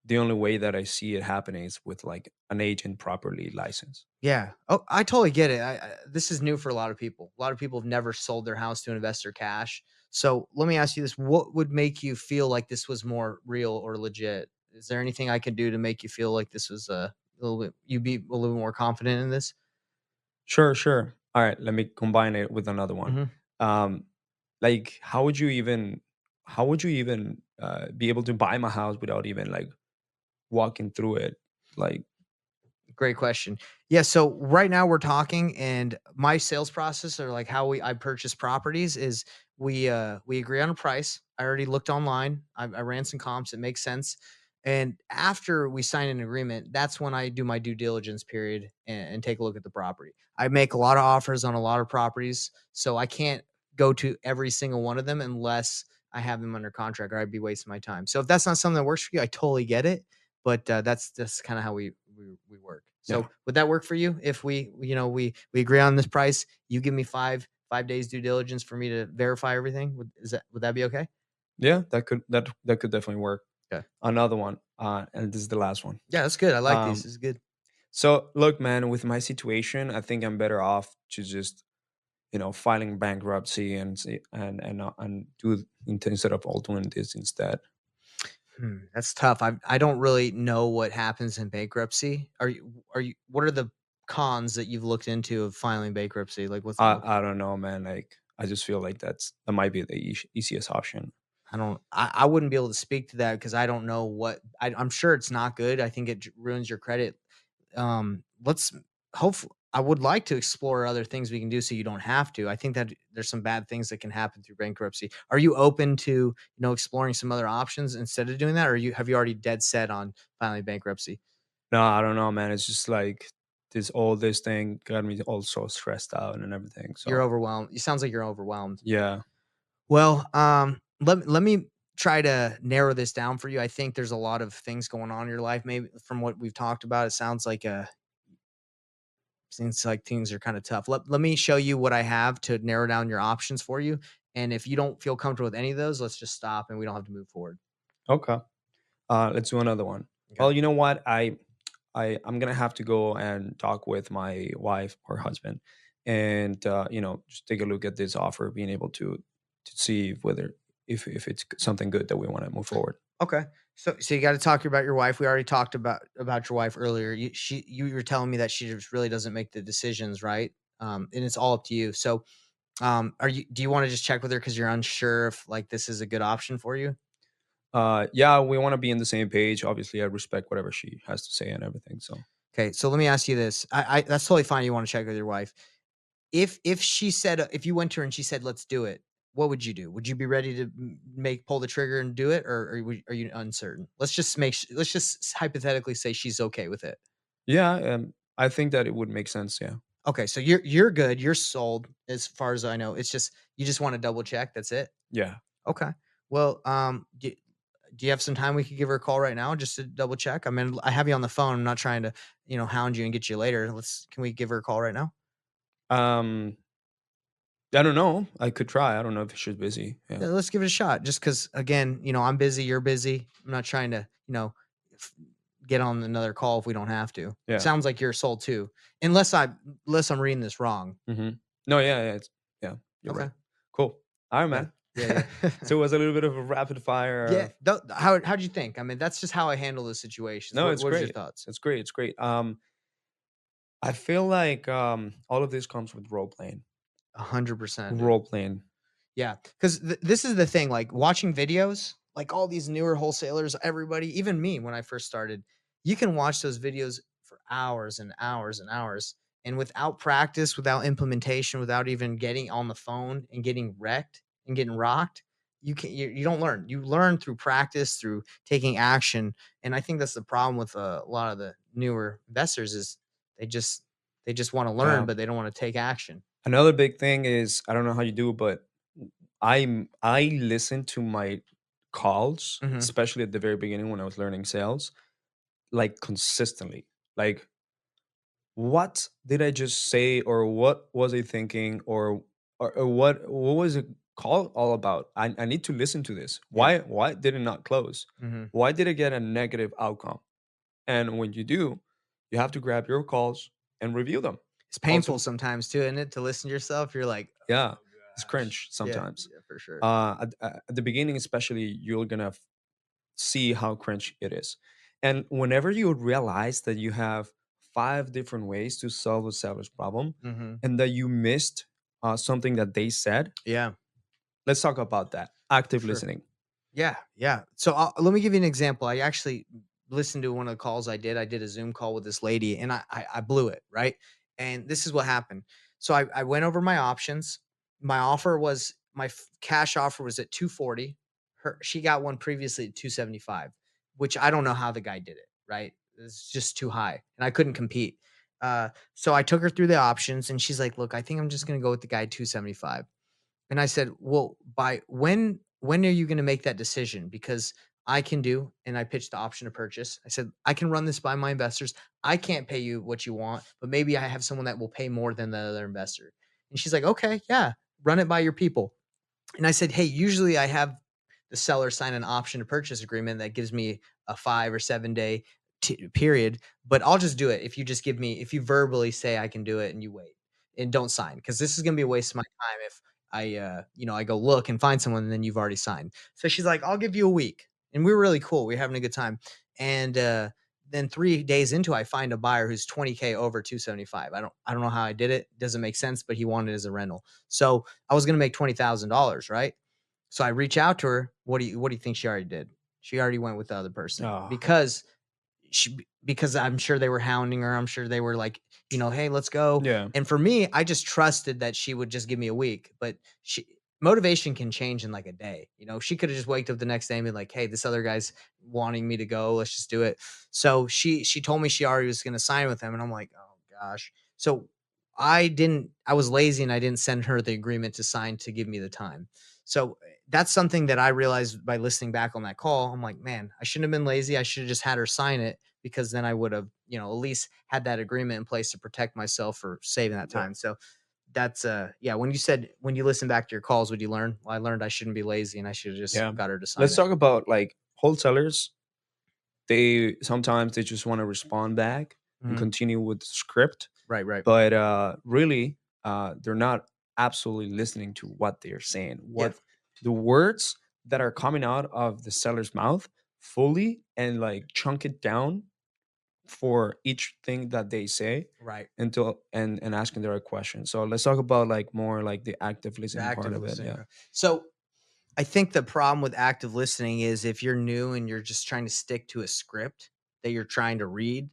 the only way that I see it happening is with like an agent properly licensed. Yeah. Oh, I totally get it. This is new for a lot of people. A lot of people have never sold their house to an investor cash. So let me ask you this: what would make you feel like this was more real or legit? Is there anything I can do to make you feel like this was a little bit? You'd be a little bit more confident in this? Sure, sure. All right, let me combine it with another one. Hmm. Um, like, how would you even be able to buy my house without even like walking through it? Like, Great question. Yeah, so right now we're talking, and my sales process, or like how I purchase properties, is we agree on a price. I already looked online. I ran some comps. It makes sense. And after we sign an agreement, that's when I do my due diligence period and take a look at the property. I make a lot of offers on a lot of properties, so I can't go to every single one of them unless I have them under contract, or I'd be wasting my time. So if that's not something that works for you, I totally get it, but that's kind of how we work. yeah, So would that work for you if we agree on this price? You give me five days due diligence for me to verify everything. Would that be okay? yeah, that could definitely work. Okay. Another one, and this is the last one. Yeah, that's good. I like these. Um, This is good. so look, man, with my situation, I think I'm better off to just filing bankruptcy and instead of all doing this instead. That's tough. I don't really know what happens in bankruptcy. Are you? What are the cons that you've looked into of filing bankruptcy? Like, what's the I don't know, man. Like, I just feel like that might be the easiest option. I don't. I wouldn't be able to speak to that because I don't know what. I'm sure it's not good. I think it ruins your credit. Let's hopefully. I would like to explore other things we can do so you don't have to. I think that there's some bad things that can happen through bankruptcy. Are you open to exploring some other options instead of doing that, or have you already dead set on filing bankruptcy? No, I don't know, man. It's just like this thing got me all so stressed out and everything. You're So overwhelmed. It sounds like you're overwhelmed. yeah. Well, let me try to narrow this down for you. I think there's a lot of things going on in your life. Maybe from what we've talked about, it seems like things are kind of tough. Let me show you what I have to narrow down your options for you. And if you don't feel comfortable with any of those, let's just stop and we don't have to move forward. Okay. Let's do another one. Okay. Well, you know what? I'm gonna have to go and talk with my wife or husband, and just take a look at this offer, being able to see whether if it's something good that we want to move forward. Okay. So you got to talk about your wife. We already talked about your wife earlier. You were telling me that she just really doesn't make the decisions, right? And it's all up to you. So do you want to just check with her because you're unsure if like this is a good option for you? Yeah, we want to be on the same page. Obviously, I respect whatever she has to say and everything. So, Okay, so let me ask you this. I that's totally fine. You want to check with your wife. If she said if you went to her and she said let's do it, what would you do? Would you be ready to pull the trigger and do it, or are you uncertain? Let's just hypothetically say she's okay with it. yeah, I think that it would make sense. Yeah, Okay, so you're good. You're sold as far as I know. It's just you just want to double check. That's it. yeah. Okay. Well, do you have some time we could give her a call right now just to double check? I mean, I have you on the phone. I'm not trying to, hound you and get you later. Can we give her a call right now? Um, I don't know. I could try. I don't know if she's busy. Yeah, Yeah, let's give it a shot. Just because, again, I'm busy, you're busy. I'm not trying to, f- get on another call if we don't have to. yeah. Sounds like you're sold too, unless I'm reading this wrong. Hmm. No, yeah, yeah, yeah. You're Okay. right. Cool. All right, Yeah. man. Yeah. Yeah. So it was a little bit of a rapid Yeah. fire. How'd you think? I mean, that's just how I handle those situations. No, What it's What is your great. thoughts? It's great. It's great. I feel like all of this comes with role playing. 100%, dude. Role playing. Yeah, because this is the thing, like, watching videos, like, all these newer wholesalers, everybody, even me when I first started, you can watch those videos for hours and hours and hours, and without practice, without implementation, without even getting on the phone and getting wrecked and getting rocked, you don't learn. You learn through practice, through taking action, and I think that's the problem with a lot of the newer investors is they just they just wanna learn, Yeah. but they don't wanna take action. Another big thing is I don't know how you do, but I listen to my calls, Mhm. especially at the very beginning when I was learning sales, like consistently. Like, what did I just say, or what was I thinking, or what was it call all about. I need to listen to this. Yeah. Why did it not close? Hmm. Why did it get a negative outcome? And when you do, you have to grab your calls and review them. It's painful Also, sometimes too, isn't it, to listen to yourself? You're like, yeah, oh it's gosh. cringe Yeah, sometimes. yeah, for sure. At the beginning, especially, you're gonna see how cringe it is. And whenever you realize that you have five different ways to solve a seller's problem Hmm. and that you missed something that they said, Yeah, let's talk about that. for Active sure. listening. Yeah, yeah. So let me give you an example. I actually listened to one of the calls I did. I did a Zoom call with this lady, and I blew it, right? And this is what happened. So I went over my options. My offer was cash offer was at 240. She got one previously at 275, which I don't know how the guy did it. Right? It's just too high, and I couldn't compete. So I took her through the options, and she's like, "Look, I think I'm just gonna go with the guy at 275." And I said, "Well, by when are you gonna make that decision? Because I can do," and I pitched the option to purchase. I said, "I can run this by my investors. I can't pay you what you want, but maybe I have someone that will pay more than the other investor." And she's like, "Okay, yeah, run it by your people." And I said, "Hey, usually I have the seller sign an option to purchase agreement that gives me a 5 or 7 day period, but I'll just do it if you just give me, if you verbally say I can do it and you wait and don't sign, because this is going to be a waste of my time if I go look and find someone and then you've already signed." So she's like, "I'll give you a week." And we were really cool. We were having a good time. And then 3 days into, I find a buyer who's 20K over 275. I don't know how I did it. Doesn't make sense, but he wanted it as a rental. So I was going to make $20,000, right? So I reach out to her. What do you think she already did? She already went with the other person Oh, because I'm sure they were hounding her. I'm sure they were like, "Hey, let's go." yeah. And for me, I just trusted that she would just give me a week. But motivation can change in like a day. She could have just waked up the next day and been like, "Hey, this other guy's wanting me to go. Let's just do it." So she told me she already was going to sign with him, and I'm like, "Oh gosh." So I was lazy and I didn't send her the agreement to sign to give me the time. So that's something that I realized by listening back on that call. I'm like, man, I shouldn't have been lazy. I should have just had her sign it, because then I would have, at least had that agreement in place to protect myself for saving that Yeah. time. So that's yeah. When you said when you listen back to your calls, would you learn? Well, I learned I shouldn't be lazy and I should have just Yeah. got her to sign Let's it. talk about like wholesalers. They sometimes they just want to respond back and Mhm. continue with the script, Right, right. but really, they're not absolutely listening to what they're saying. Yeah. What the words that are coming out of the seller's mouth fully and like chunk it down for each thing that they say Right. until and asking the right question. So let's talk about like more like the active The listening part active of it. listening. Yeah. Okay. So I think the problem with active listening is if you're new and you're just trying to stick to a script that you're trying to read,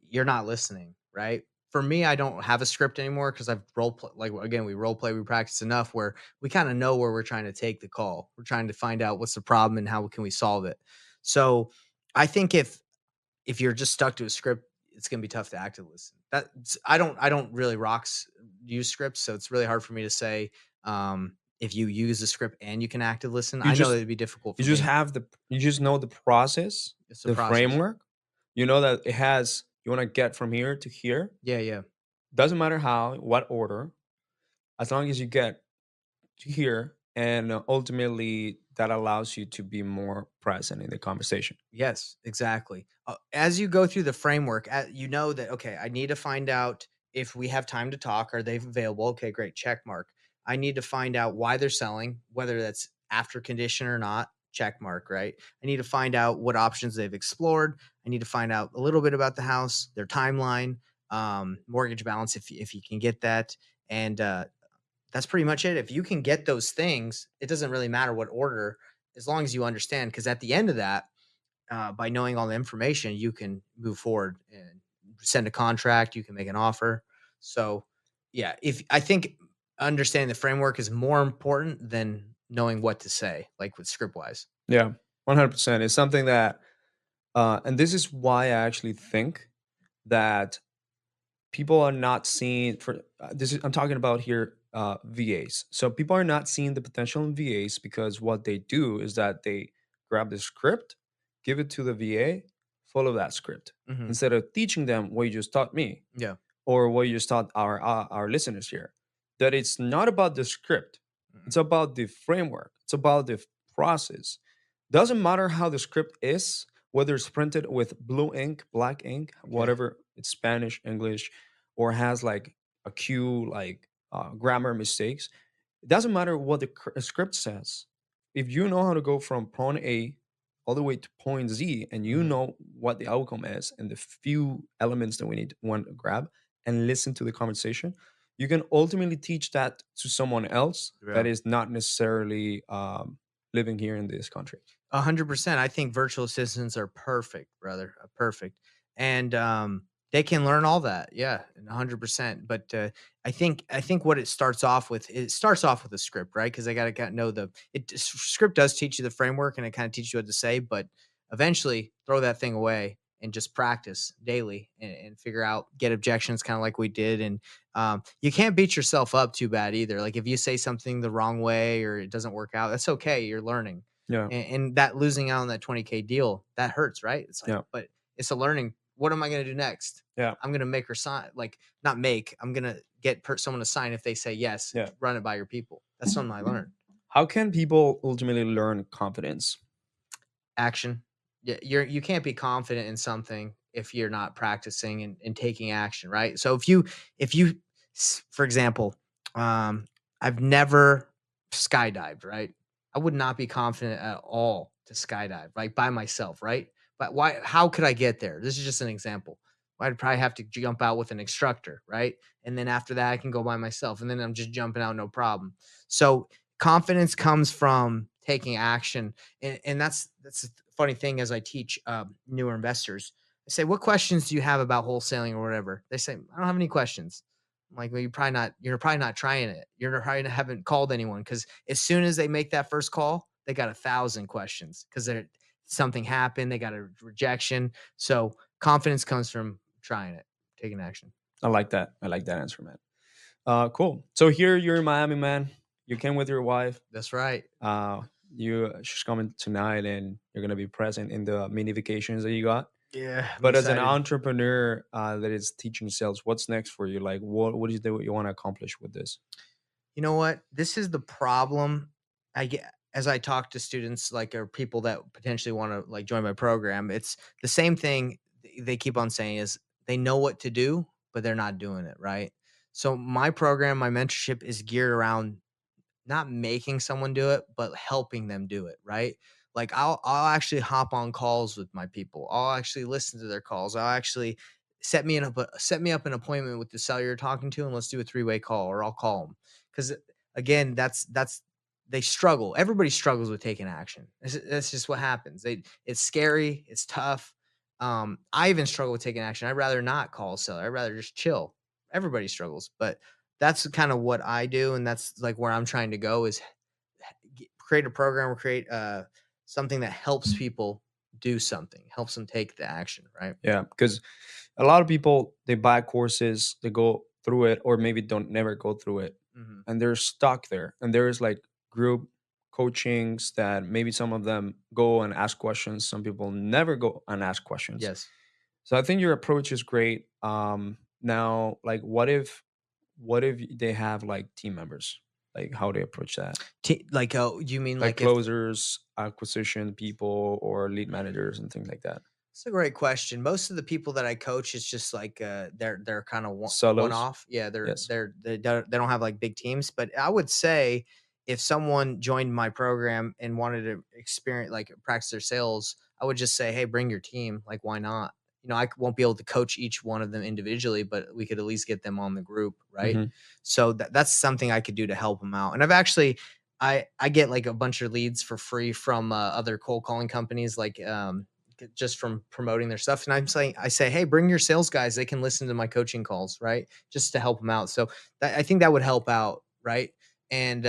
you're not listening, right? For me, I don't have a script anymore because I've role play. Like again, we role play, we practice enough where we kind of know where we're trying to take the call. We're trying to find out what's the problem and how can we solve it. So I think if you're just stuck to a script, it's gonna be tough to actively listen. I don't really use scripts, so it's really hard for me to say if you use a script and you can active listen. You I know just it'd be difficult you for just me. have the you just know the process, It's the the process. framework. You know that it has you want to get from here to here. Yeah, yeah. Doesn't matter how, what order, as long as you get to here, and ultimately that allows you to be more present in the conversation. Yes, exactly. As you go through the framework, you know that, okay, I need to find out if we have time to talk. Are they available? Okay, great. Check mark. I need to find out why they're selling, whether that's after condition or not. Check mark, right? I need to find out what options they've explored. I need to find out a little bit about the house, their timeline, mortgage balance, if you can get that. And that's pretty much it. If you can get those things, it doesn't really matter what order, as long as you understand. Because at the end of that, by knowing all the information, you can move forward and send a contract. You can make an offer. So, yeah, if I think understanding the framework is more important than knowing what to say, like with script wise. Yeah, 100%. It's something that, and this is why I actually think that people are not seeing for this is I'm talking about here VAs. So people are not seeing the potential in VAs because what they do is that they grab the script, give it to the VA, follow that script Hmm. instead of teaching them what you just taught me Yeah. or what you just taught our listeners here. That it's not about the script. It's about the framework. It's about the process. Doesn't matter how the script is, whether it's printed with blue ink, black ink, Okay. whatever, it's Spanish, English, or has like a cue, like grammar mistakes. It doesn't matter what the script says. If you know how to go from point A all the way to point Z, and you Mhm. know what the outcome is and the few elements that we need to want to grab and listen to the conversation, you can ultimately teach that to someone else that Yeah. is not necessarily living here in this country. 100%. I think virtual assistants are perfect, brother. Perfect. And they can learn all that. Yeah, 100%. But I think what it starts off with a script, right? Because I got to know script does teach you the framework and it kind of teaches you what to say, but eventually throw that thing away and just practice daily and figure out, get objections kind of like we did. And you can't beat yourself up too bad either. Like if you say something the wrong way or it doesn't work out, that's okay. You're learning, Yeah, and that losing out on that 20K deal, that hurts, right? It's like, yeah, but it's a learning. What am I going to do next? yeah, I'm going to make her sign, like not make, I'm going to get someone to sign if they say yes, yeah. run it by your people. That's something I learned. How can people ultimately learn confidence? Action. Yeah, you can't be confident in something if you're not practicing and taking action, right? So if you for example, um I've never skydived, right? I would not be confident at all to skydive, like by myself, right? But why, how could I get there? This is just an example. I'd probably have to jump out with an instructor, right? And then after that I can go by myself and then I'm just jumping out no problem. So confidence comes from taking action, and that's the funny thing. As I teach newer investors, I say, "What questions do you have about wholesaling or whatever?" They say, "I don't have any questions." I'm like, "Well, You're probably not trying it. You're probably haven't called anyone because as soon as they make that first call, they got 1,000 questions because something happened. They got a rejection. So confidence comes from trying it, taking action." I like that. I like that answer, man. Cool. So here you're in Miami, man. You came with your wife. That's right. Uh, she's coming tonight, and you're gonna be present in the mini vacations that you got. Yeah, I'm But as an excited. entrepreneur that is teaching sales, what's next for you? Like, what is it you want to accomplish with this? You know what? This is the problem. I get as I talk to students like or people that potentially want to like join my program, it's the same thing they keep on saying is they know what to do, but they're not doing it, right? So my program, my mentorship is geared around not making someone do it, but helping them do it, right? Like I'll actually hop on calls with my people. I'll actually listen to their calls. I'll actually set me up an appointment with the seller you're talking to, and let's do a three-way call, or I'll call them. Because again, that's they struggle. Everybody struggles with taking action. That's just what happens. It's scary. It's tough. I even struggle with taking action. I'd rather not call a seller. I'd rather just chill. Everybody struggles, but that's kind of what I do, and that's like where I'm trying to go is create a program or create something that helps people do something, helps them take the action, right? Yeah, because a lot of people they buy courses, they go through it, or maybe don't never go through it, Hmm. and they're stuck there. And there is like group coachings that maybe some of them go and ask questions. Some people never go and ask questions. Yes. So I think your approach is great. Now, like, what if they have like team members? Like, how they approach that? Like, oh, you mean Like like if closers, acquisition people, or lead managers and things like that. it's a great question. Most of the people that I coach, it's just like they're kind of one Solos, off. Yeah, yes. they don't have like big teams. But I would say if someone joined my program and wanted to experience like practice their sales, I would just say, hey, bring your team. Like, why not? You know, I won't be able to coach each one of them individually, but we could at least get them on the group, right? Hmm. So that's something I could do to help them out. And I've actually I get like a bunch of leads for free from other cold calling companies, like just from promoting their stuff. And I say, hey, bring your sales guys. They can listen to my coaching calls, right? Just to help them out. So I think that would help out, right? And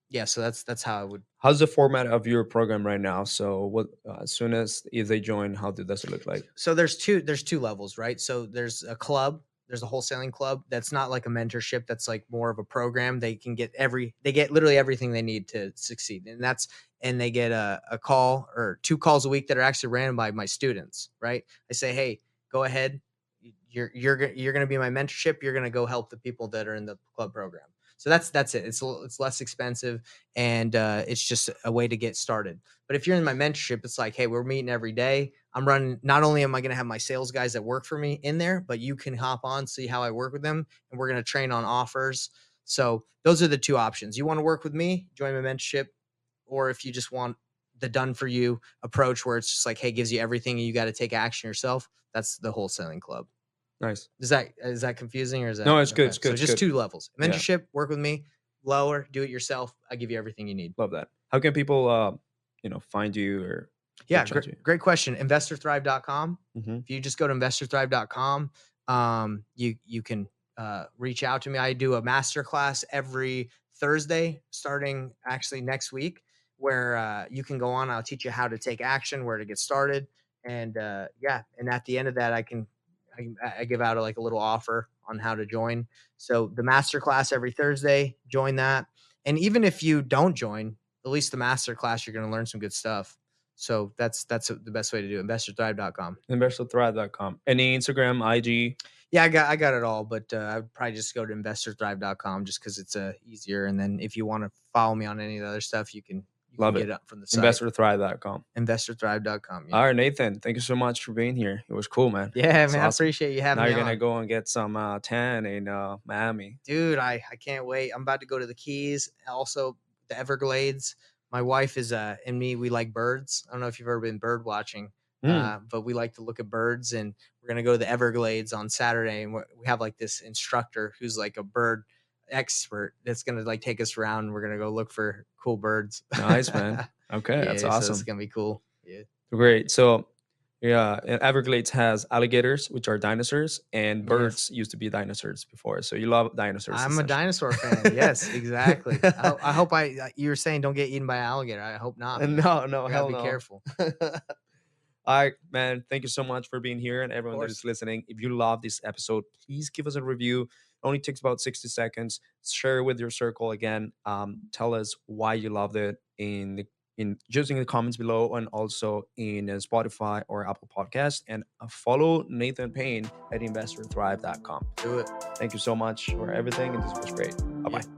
yeah, so that's how I would. How's the format of your program right now? So, what as soon as if they join, how does it look like? So there's two levels, right? So there's a club, there's a wholesaling club that's not like a mentorship, that's like more of a program. They get literally everything they need to succeed. And they get a call or two calls a week that are actually ran by my students, right? I say, hey, go ahead. You're going to be my mentorship. You're going to go help the people that are in the club program. So that's it. It's less expensive, and it's just a way to get started. But if you're in my mentorship, it's like, hey, we're meeting every day. I'm running. Not only am I going to have my sales guys that work for me in there, but you can hop on, see how I work with them, and we're going to train on offers. So those are the two options. You want to work with me, join my mentorship, or if you just want the done for you approach where it's just like, hey, gives you everything and you got to take action yourself. That's the wholesaling club. Nice. Is that confusing or is that No, it's good. okay? It's good. So It's just good. two levels. Yeah. Mentorship, work with me, lower, do it yourself. I give you everything you need. Love that. How can people, find you or Yeah, reach out to you? great question. InvestorThrive.com. Mhm. If you just go to InvestorThrive.com, you can reach out to me. I do a masterclass every Thursday, starting actually next week, where you can go on. I'll teach you how to take action, where to get started, and and at the end of that, I give out a little offer on how to join. So the masterclass every Thursday, join that, and even if you don't join, at least the masterclass, you're going to learn some good stuff. So that's the best way to do it. InvestorThrive.com. InvestorThrive.com. Any Instagram, IG? Yeah, I got it all, but I would probably just go to InvestorThrive.com just because it's easier. And then if you want to follow me on any of the other stuff, you can Love get it. up from the site. InvestorThrive.com. InvestorThrive.com. Yeah. All right, Nathan. Thank you so much for being here. It was cool, man. Yeah, It's man, I awesome. appreciate you having Now me you're gonna on. go and get some tan in Miami. Dude, I can't wait. I'm about to go to the Keys, also the Everglades. My wife is and me, we like birds. I don't know if you've ever been bird watching, but we like to look at birds, and we're gonna go to the Everglades on Saturday, and we have like this instructor who's like a bird expert that's gonna like take us around, and we're gonna go look for cool birds. Nice, man. Okay, that's So awesome. it's gonna be cool. Yeah. Great. So, yeah, Everglades has alligators, which are dinosaurs, and Yes. birds used to be dinosaurs before. So you love dinosaurs. I'm a essentially. dinosaur fan. Yes, exactly. I hope you were saying don't get eaten by an alligator. I hope not. man. No, You gotta hell be no. careful. All right, man. Thank you so much for being here and everyone that course. is listening. If you love this episode, please give us a review. It only takes about 60 seconds. Share it with your circle again. Tell us why you loved it in just in the comments below, and also in Spotify or Apple Podcast. And follow Nathan Payne at investorthrive.com. Do it. Thank you so much for everything, and this was great. Bye bye. Yeah.